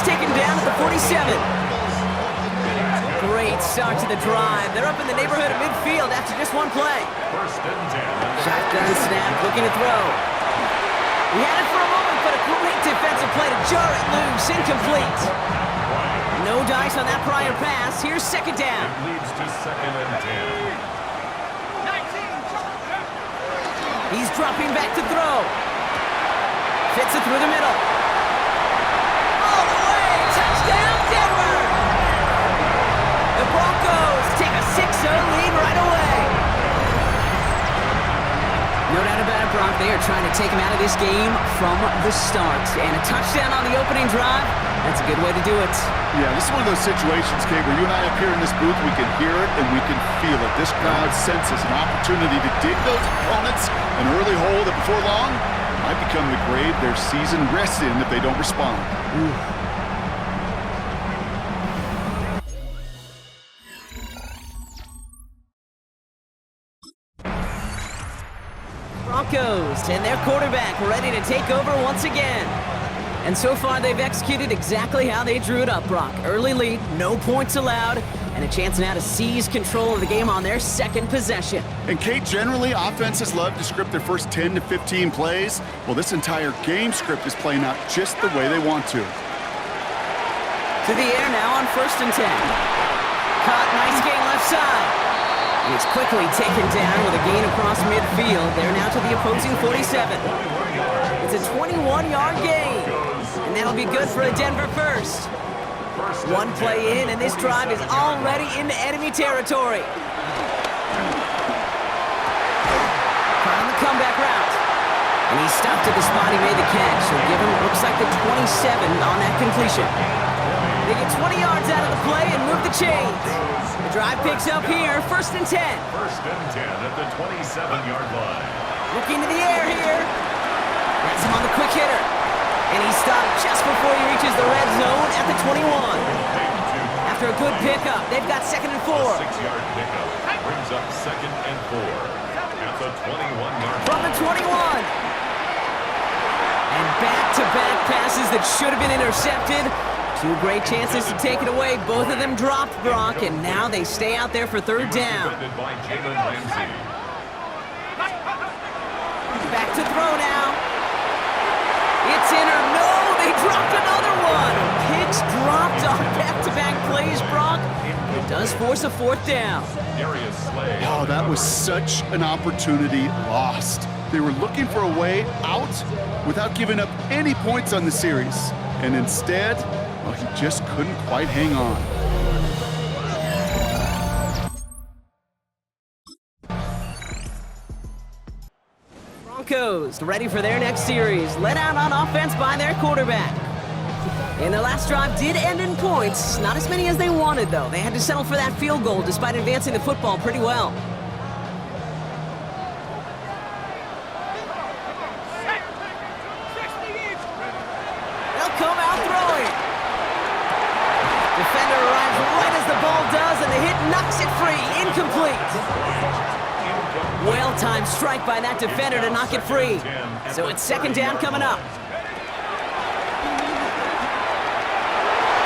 He's taken down at the 47. Great start to the drive. They're up in the neighborhood of midfield after just one play. Shotgun snap, looking to throw. He had it for a moment, but a great defensive play to jar it loose. Incomplete. No dice on that prior pass. Here's second down. It leads to 2nd and 10. He's dropping back to throw. Fits it through the middle. All the way. Touchdown, Denver. The Broncos take a 6-0 lead right away. No doubt about it, Brock. They are trying to take him out of this game from the start. And a touchdown on the opening drive, that's a good way to do it. Yeah, this is one of those situations, Kate, where you and I up here in this booth, we can hear it and we can feel it. This crowd senses an opportunity to dig those opponents an early hole that before long might become the grave their season rests in if they don't respond. Broncos and their quarterback ready to take over once again. And so far, they've executed exactly how they drew it up, Brock. Early lead, no points allowed, and a chance now to seize control of the game on their second possession. And Kate, generally, offenses love to script their first 10 to 15 plays. Well, this entire game script is playing out just the way they want to. To the air now on 1st and 10. Caught, nice gain left side. And it's quickly taken down with a gain across midfield. They're now to the opposing 47. It's a 21-yard gain. And that'll be good for a Denver first. One play in, and this drive is already into enemy territory. Caught on the comeback route. And he stopped at the spot he made the catch. So give him, looks like the 27 on that completion. They get 20 yards out of the play and move the chains. The drive picks up here, 1st and 10. 1st and 10 at the 27-yard line. Looking to the air here. That's him on the quick hitter. And he stopped just before he reaches the red zone at the 21. After a good pickup, they've got 2nd and 4. 6-yard pickup brings up 2nd and 4 at the 21-yard line. From the 21. And back-to-back passes that should have been intercepted. Two great chances to take it away. Both of them dropped, Brock, and now they stay out there for 3rd down. By Jalen Ramsey. Back to throw now. It's in or no, they dropped another one. Picks dropped on back-to-back plays, Brock. It does force a 4th down. Oh, that was such an opportunity lost. They were looking for a way out without giving up any points on the series. And instead, well, he just couldn't quite hang on. Broncos ready for their next series. Led out on offense by their quarterback. And their last drive did end in points. Not as many as they wanted, though. They had to settle for that field goal despite advancing the football pretty well. They'll come out throwing. Defender arrives right as the ball does, and the hit knocks it free. Incomplete. Well-timed strike by that defender to knock it free. So it's 2nd down coming up.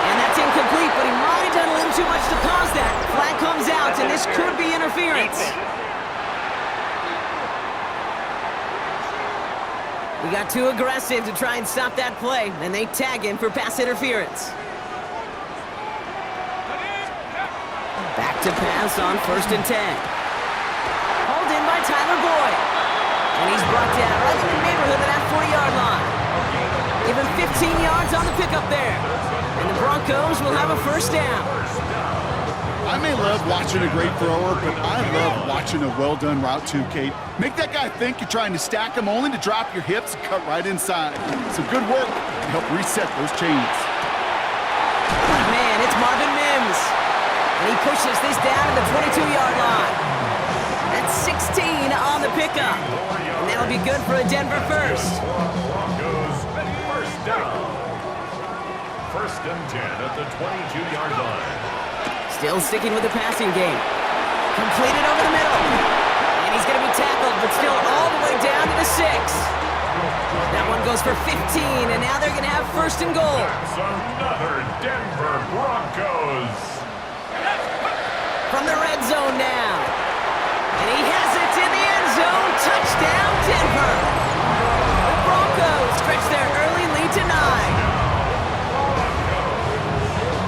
And that's incomplete, but he might have done a little too much to cause that. Flag comes out, and this could be interference. He got too aggressive to try and stop that play, and they tag him for pass interference. Back to pass on 1st and 10. Hauled in by Tyler Boyd. And he's brought down right in the neighborhood of that 40-yard line. Give him 15 yards on the pickup there. And the Broncos will have a 1st down. I may love watching a great thrower, but I love watching a well-done route too, Kate. Make that guy think you're trying to stack him only to drop your hips and cut right inside. Some good work to help reset those chains. Man, it's Marvin Mims. And he pushes this down to the 22-yard line. That's 16 on the pickup. And that'll be good for a Denver first. Broncos 1st down. 1st and 10 at the 22-yard line. Still sticking with the passing game. Completed over the middle. And he's going to be tackled, but still all the way down to the 6. That one goes for 15, and now they're going to have first and goal. That's another Denver Broncos. From the red zone now. And he has it in the end zone. Touchdown, Denver. The Broncos stretch their early lead to 9.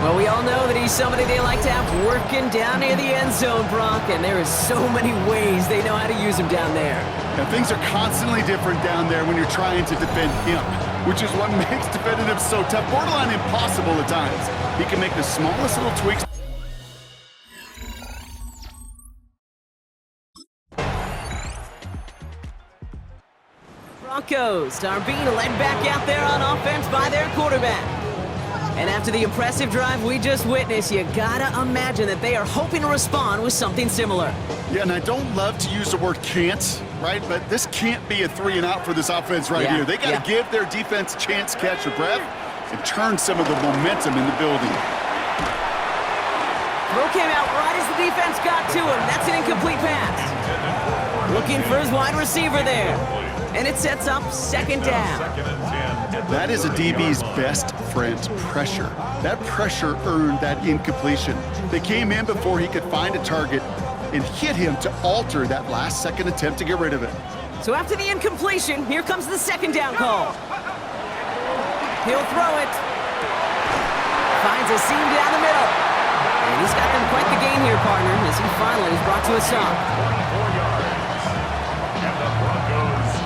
Well, we all know that he's somebody they like to have working down near the end zone, Brock, and there is so many ways they know how to use him down there. And things are constantly different down there when you're trying to defend him, which is what makes defending him so tough, borderline impossible at times. He can make the smallest little tweaks. Broncos are being led back out there on offense by their quarterback. And after the impressive drive we just witnessed, you gotta imagine that they are hoping to respond with something similar. Yeah, and I don't love to use the word can't, right? But this can't be a 3 and out for this offense right here. They gotta give their defense a chance to catch their breath and turn some of the momentum in the building. Throw came out right as the defense got to him. That's an incomplete pass. Looking for his wide receiver there. And it sets up second down. That is a DB's best friend, pressure. That pressure earned that incompletion. They came in before he could find a target and hit him to alter that last-second attempt to get rid of it. So after the incompletion, here comes the second down call. He'll throw it. Finds a seam down the middle. And he's got them quite the gain here, partner, as he finally is brought to a stop.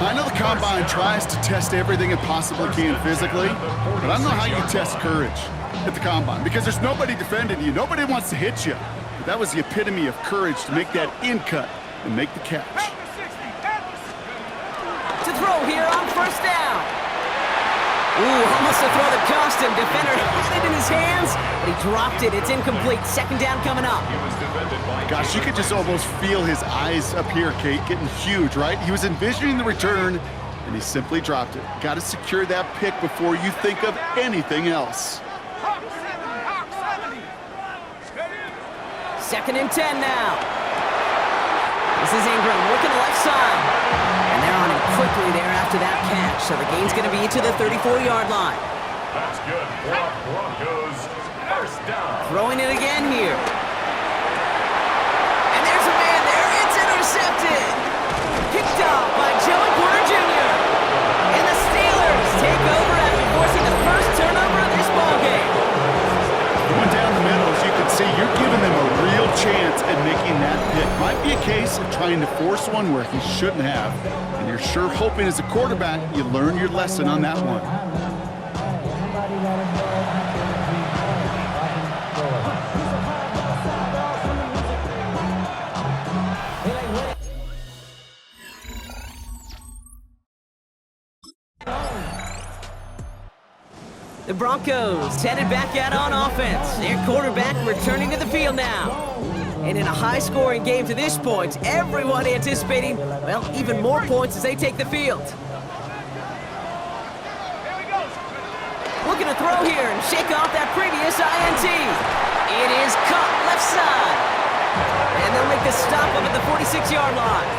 I know the Combine tries to test everything it possibly can physically, but I don't know how you test courage at the Combine, because there's nobody defending you. Nobody wants to hit you. But that was the epitome of courage to make that in-cut and make the catch. To throw here on first down. Ooh, almost a throw that cost him. Defender had it in his hands, but he dropped it. It's incomplete. Second down coming up. Gosh, you could just almost feel his eyes up here, Kate, getting huge, right? He was envisioning the return, and he simply dropped it. Got to secure that pick before you think of anything else. Second and 10 now. This is Ingram working the left side. And they're on him quickly there after that catch. So the gain's going to be to the 34-yard line. That's good. Broncos, first down. Throwing it again here. And there's a man there. It's intercepted. Picked off by Joey Porter Jr. And the Steelers take over after forcing the first turnover of this ballgame. Going down the middle, as you can see, you're giving them a real chance at making that pick. Might be a case of trying to force one where he shouldn't have. And you're sure hoping as a quarterback you learn your lesson on that one. The Broncos headed back out on offense. Their quarterback returning to the field now. And in a high-scoring game to this point, everyone anticipating, well, even more points as they take the field. Looking to throw here and shake off that previous INT. It is caught left side. And they'll make the stop up at the 46-yard line.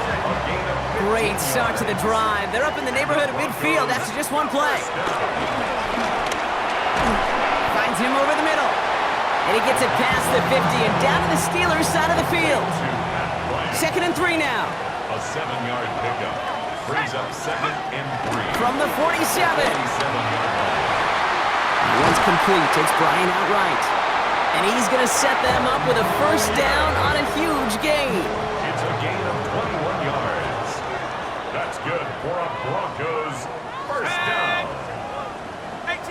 Great start to the drive. They're up in the neighborhood of midfield after just one play. Finds him over the middle. And he gets it past the 50 and down to the Steelers' side of the field. Second and 3 now. A 7-yard pickup brings up second and 3. From the 47. One's complete. Takes Brian outright. And he's going to set them up with a first down on a huge gain. It's a gain of 21 yards. That's good for a Broncos first down.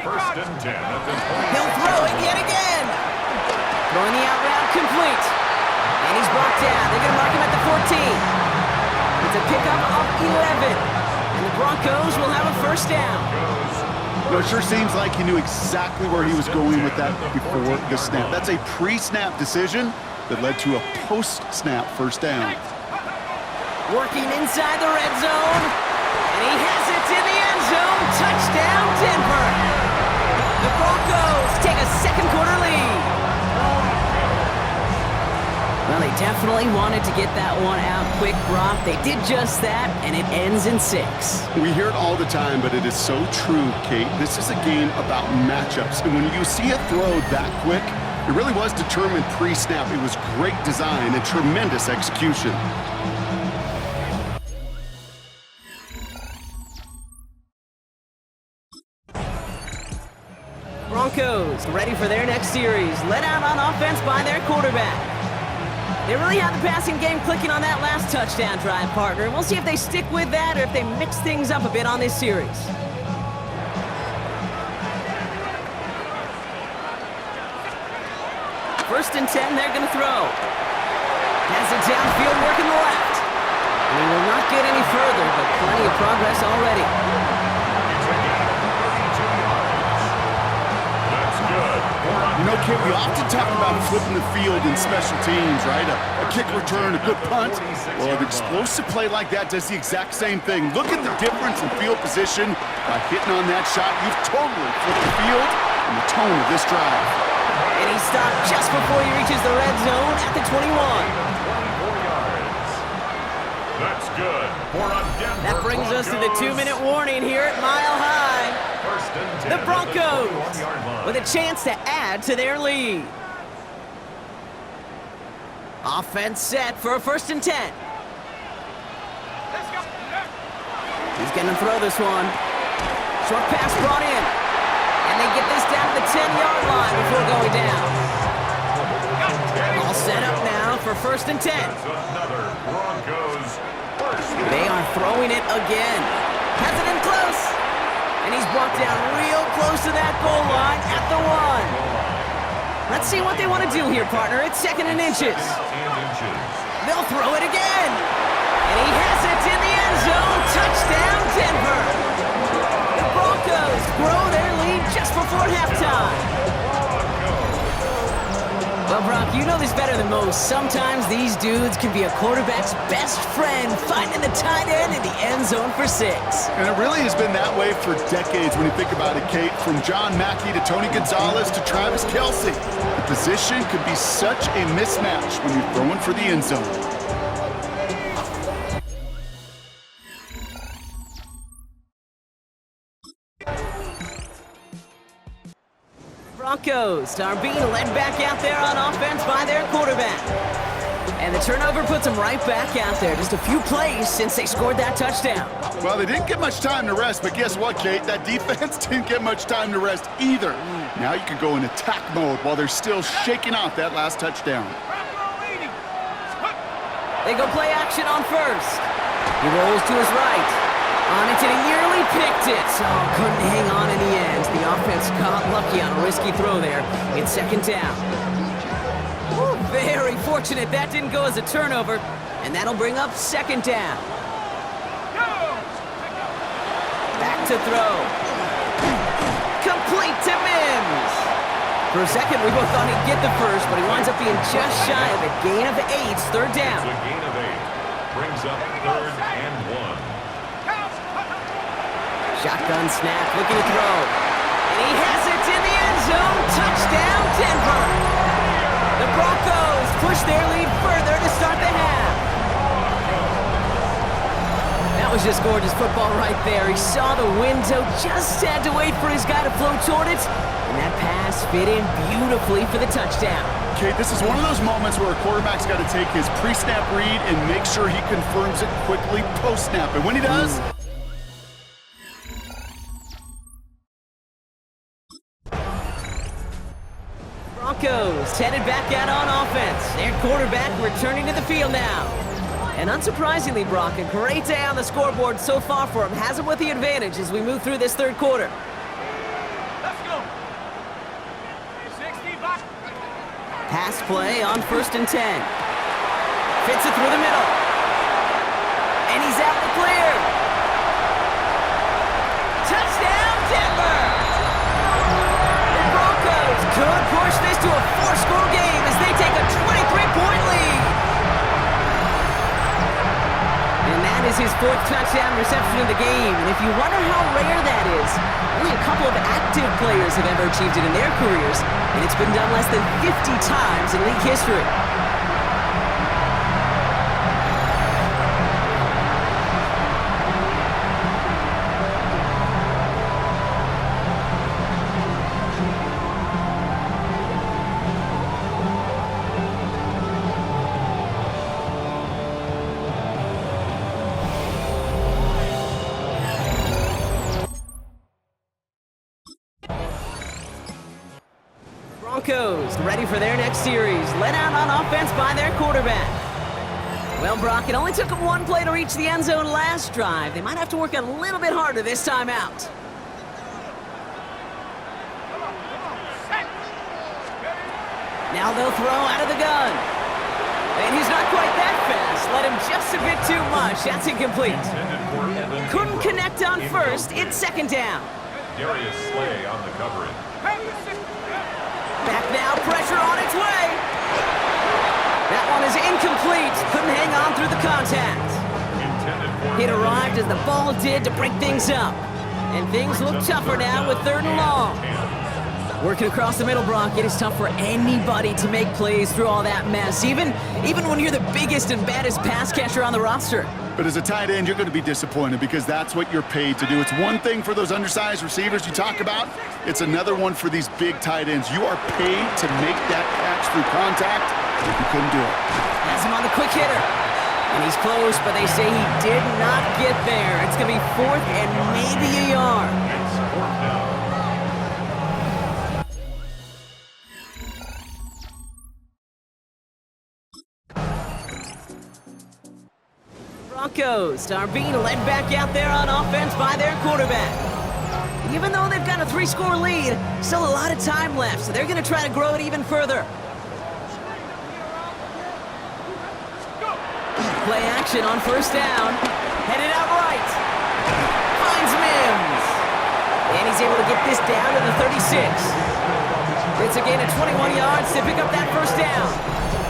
First and 10 at the 20. He'll throw it yet again. Throwing the out route complete. And he's brought down. They're going to mark him at the 14. It's a pickup of 11. And the Broncos will have a first down. Well, it sure seems like he knew exactly where he was going with that before the snap. That's a pre-snap decision that led to a post-snap first down. Working inside the red zone. And he has it in the end zone. Touchdown, Denver. The Broncos take a second quarter lead. Well, Well, they definitely wanted to get that one out quick, Brock. They did just that, and it ends in 6. We hear it all the time, but it is so true, Kate. This is a game about matchups, and when you see a throw that quick, it really was determined pre-snap. It was great design and tremendous execution. Broncos ready for their next series, led out on offense by their quarterback. They really had the passing game clicking on that last touchdown drive, partner. We'll see if they stick with that or if they mix things up a bit on this series. First and 10, they're going to throw. Has it downfield, working the left. And he will not get any further, but plenty of progress already. You know, Kate, we often talk about flipping the field in special teams, right? A kick return, a good punt. Well, an explosive play like that does the exact same thing. Look at the difference in field position. By hitting on that shot, you've totally flipped the field and the tone of this drive. And he stopped just before he reaches the red zone at the 21. 24 yards. That's good for a Denver That brings us to the 2-minute warning here at Mile High. First and 10 The Broncos at the 21-yard line. with a chance to add to their lead. Offense set for a first and 10. He's going to throw this one. Short pass brought in. And they get this down to the 10-yard line before going down. All set up now for first and 10. Another Broncos first. They are throwing it again. Has it in close. And he's brought down real close to that goal line at the 1. Let's see what they want to do here, partner. It's second and inches. They'll throw it again. And he has it in the end zone. Touchdown, Denver. The Broncos grow their lead just before halftime. Well, Brock, you know this better than most. Sometimes these dudes can be a quarterback's best friend, finding the tight end in the end zone for 6. And it really has been that way for decades when you think about it, Kate. From John Mackey to Tony Gonzalez to Travis Kelce. The position could be such a mismatch when you're throwing for the end zone. Broncos are being led back out there on offense by their quarterback. And the turnover puts them right back out there. Just a few plays since they scored that touchdown. Well, they didn't get much time to rest, but guess what, Kate? That defense didn't get much time to rest either. Now you can go in attack mode while they're still shaking off that last touchdown. They go play action on first. He rolls to his right. On it, and he nearly picked it. So couldn't hang on in the end. The offense got lucky on a risky throw there. It's second down. Ooh, very fortunate that didn't go as a turnover. And that'll bring up second down. Back to throw. Complete to Mims. For a second, we both thought he'd get the first, but he winds up being just shy of a gain of 8. Third down. It's a gain of 8. Brings up third and 1. Shotgun snap, looking to throw. And he has it in the end zone. Touchdown, Denver. The Broncos push their lead further to start the half. That was just gorgeous football right there. He saw the window, just had to wait for his guy to flow toward it. And that pass fit in beautifully for the touchdown. Kate, this is one of those moments where a quarterback's got to take his pre-snap read and make sure he confirms it quickly post-snap. And when he does... Broncos headed back out on offense. Their quarterback returning to the field now. And unsurprisingly, Brock, a great day on the scoreboard so far for him. Has him with the advantage as we move through this third quarter. Let's go. 60 back. Pass play on first and 10. Fits it through the middle. And he's out the clear. Touchdown, Denver! The Broncos could push this to a 4-score game as they take a 23-point lead. And that is his 4th touchdown reception of the game. And if you wonder how rare that is, only a couple of active players have ever achieved it in their careers, and it's been done less than 50 times in league history. Broncos ready for their next series, led out on offense by their quarterback. Well, Brock, it only took them one play to reach the end zone last drive. They might have to work a little bit harder this time out. Now they'll throw out of the gun. And he's not quite that fast. Let him just a bit too much. That's incomplete. Couldn't connect on first. It's second down. Darius Slay on the coverage. Back now, pressure on its way. That one is incomplete. Couldn't hang on through the contact. It arrived as the ball did to break things up. And things look tougher now with 3rd and long. Working across the middle, Brock, it is tough for anybody to make plays through all that mess, even when you're the biggest and baddest pass catcher on the roster. But as a tight end, you're going to be disappointed because that's what you're paid to do. It's one thing for those undersized receivers you talk about. It's another one for these big tight ends. You are paid to make that catch through contact. You couldn't do it. Has him on the quick hitter. And he's close, but they say he did not get there. It's going to be 4th and maybe a yard. It's 4th down. Broncos are being led back out there on offense by their quarterback. Even though they've got a 3-score lead, still a lot of time left, so they're going to try to grow it even further. Play action on 1st down. Headed out right. Finds Mims. And he's able to get this down to the 36. It's a gain of 21 yards to pick up that 1st down.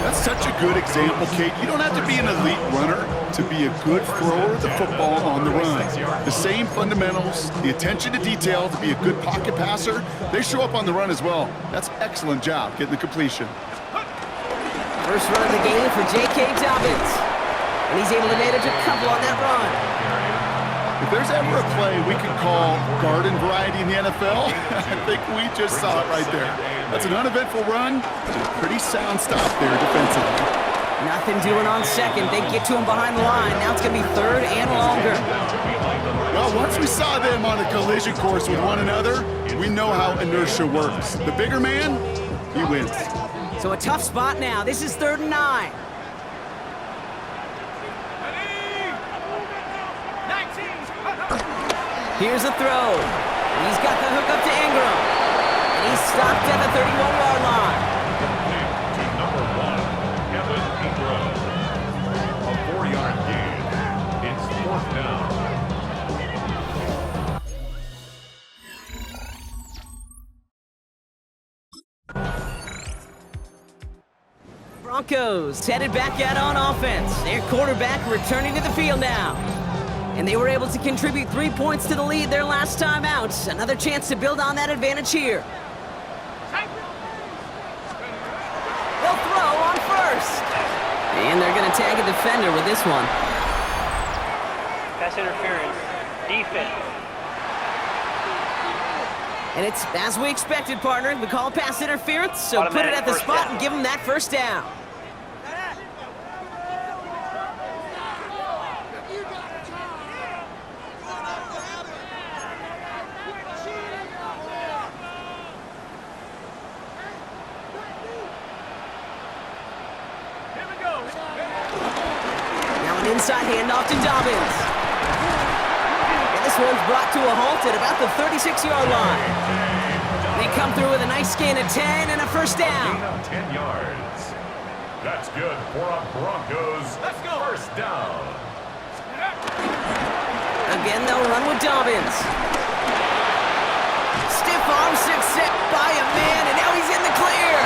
That's such a good example, Kate. You don't have to be an elite runner to be a good thrower of the football on the run. The same fundamentals, the attention to detail to be a good pocket passer, they show up on the run as well. That's excellent job getting the completion. First run of the game for J.K. Dobbins. And he's able to manage a couple on that run. If there's ever a play we can call garden variety in the NFL, I think we just saw it right there. That's an uneventful run, and a pretty sound stop there defensively. Nothing doing on 2nd. They get to him behind the line. Now it's going to be 3rd and longer. Well, once we saw them on a collision course with one another, we know how inertia works. The bigger man, he wins. So a tough spot now. This is 3rd and 9. Here's a throw. He's got the hook up to Ingram. And he's stopped at the 31-yard line. To number 1, Evan Ingram. A 4-yard gain. It's 4th down. Broncos headed back out on offense. Their quarterback returning to the field now. And they were able to contribute 3 points to the lead their last time out. Another chance to build on that advantage here. They'll throw on 1st. And they're going to tag a defender with this one. Pass interference. Defense. And it's as we expected, partner. We call pass interference, so put it at the spot and give them that 1st down. Inside handoff to Dobbins. And this one's brought to a halt at about the 36-yard line. They come through with a nice gain of 10 and a 1st down. Gain of 10 yards. That's good for a Broncos. Let's go. 1st down. Again, they'll run with Dobbins. Stiff arm success by a man, and now he's in the clear.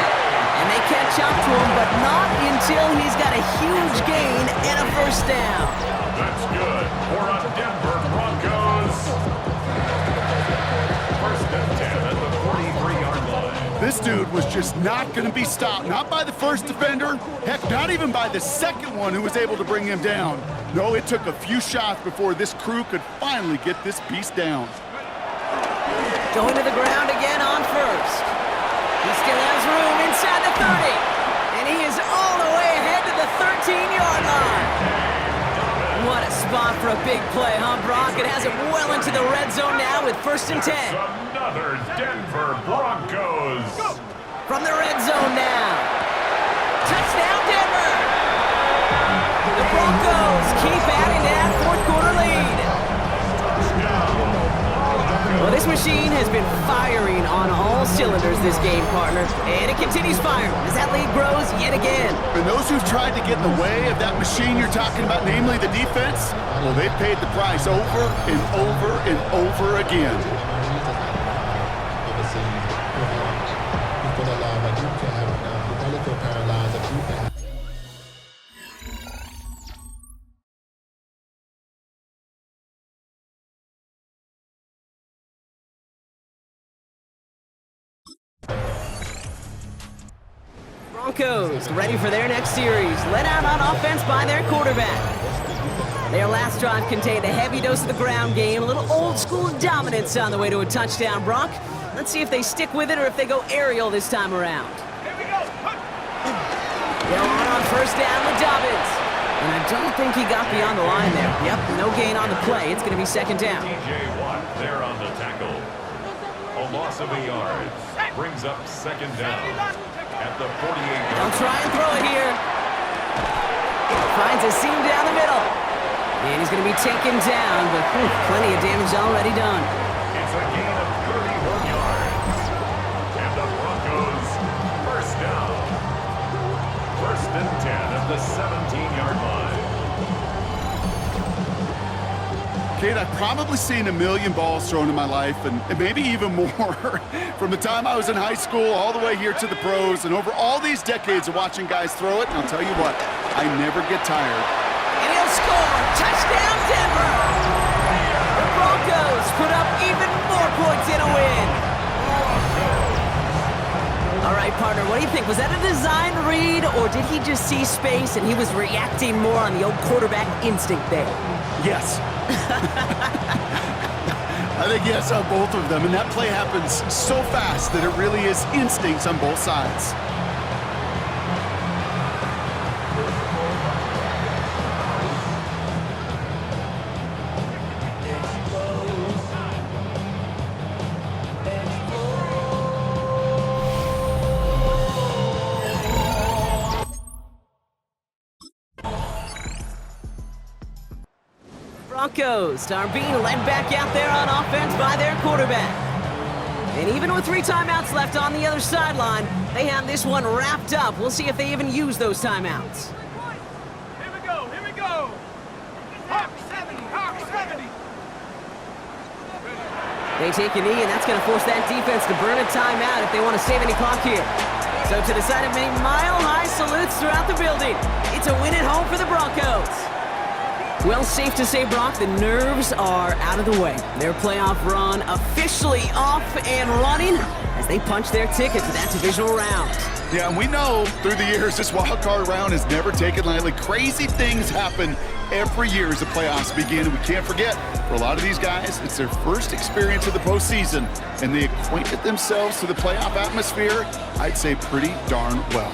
And they catch up to him, but not until he's got a huge gain and a 1st down. That's good for a Denver Broncos. 1st and 10 at the 43-yard line. This dude was just not going to be stopped. Not by the first defender. Heck, not even by the second one who was able to bring him down. No, it took a few shots before this crew could finally get this beast down. Going to the ground again on 1st. He still has room inside the 30. And he is all the way ahead to the 13-yard line. What a spot for a big play, huh, Brock? It has it well into the red zone now with 1st and 10. Another Denver Broncos. From the red zone now. Touchdown, Denver! The Broncos keep adding to that fourth quarter lead. Well, this machine has been firing on all cylinders this game, partner. And it continues firing as that lead grows yet again. And those who've tried to get in the way of that machine you're talking about, namely the defense, well, they've paid the price over and over and over again. Broncos ready for their next series, led out on offense by their quarterback. Their last drive contained a heavy dose of the ground game, a little old-school dominance on the way to a touchdown, Brock. Let's see if they stick with it or if they go aerial this time around. Here we go. They'll run on first down with Dobbins. And I don't think he got beyond the line there. Yep, no gain on the play. It's going to be second down. TJ Watt there on the tackle. A loss of a yard. Brings up second down at the 48. They'll try and throw it here. Finds a seam down the middle. And he's going to be taken down, but plenty of damage already done. It's a gain of 31 yards. And the Broncos first down. First and 10 at the 17-yard line. Kate, I've probably seen a million balls thrown in my life, and maybe even more. From the time I was in high school all the way here to the pros, and over all these decades of watching guys throw it, and I'll tell you what, I never get tired. And he'll score! Touchdown, Denver! The Broncos put up even more points in a win. All right, partner, what do you think? Was that a design read, or did he just see space and he was reacting more on the old quarterback instinct there? Yes. I think yes on both of them, and that play happens so fast that it really is instincts on both sides. Broncos are being led back out there on offense by their quarterback. And even with 3 timeouts left on the other sideline, they have this one wrapped up. We'll see if they even use those timeouts. Here we go. Here we go. Hawk 70. Hawk 70. They take a knee, and that's going to force that defense to burn a timeout if they want to save any clock here. So to the side of many mile-high salutes throughout the building, it's a win at home for the Broncos. Well, safe to say, Brock, the nerves are out of the way. Their playoff run officially off and running as they punch their ticket to that divisional round. Yeah, and we know through the years this wild card round is never taken lightly. Crazy things happen every year as the playoffs begin. And we can't forget, for a lot of these guys, it's their first experience of the postseason, and they acquainted themselves to the playoff atmosphere, I'd say, pretty darn well.